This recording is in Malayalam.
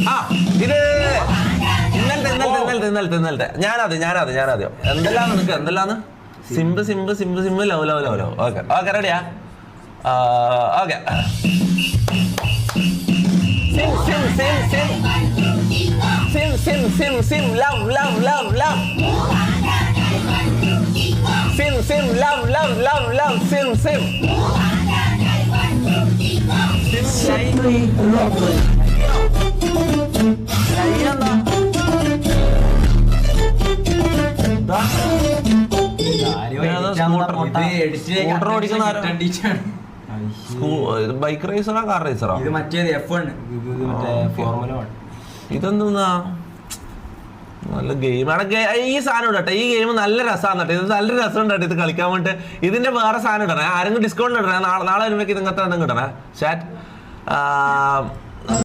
ആ ഇത് ഇന്നലത്തെ ഞാനത് എന്തെല്ലാം നിനക്ക് എന്തെല്ലാന്ന് സിമ്പ് ലവ് ഓക്കെ റെഡിയാ okay sim love sim love sim Simply lovely. Bike റേസറാ കാർ റേസറാ ഇത് മറ്റേത് F1 ഫോർമുല 1 ഇതെന്താ നല്ല ഗെയിമാണ് ഈ സാധനം ഇടട്ടെ ഈ ഗെയിം നല്ല രസമാണ് കേട്ടോ ഇത് നല്ല രസം ഉണ്ടോ ഇത് കളിക്കാൻ വേണ്ടിട്ട് ഇതിന്റെ വേറെ സാധനം ഇടണേ ആരെങ്കിലും ഡിസ്കൗണ്ട് ഇടണേ നാളെ വരുമ്പോഴേക്ക് ഇങ്ങനത്തെ കിട്ടണേ ചാറ്റ്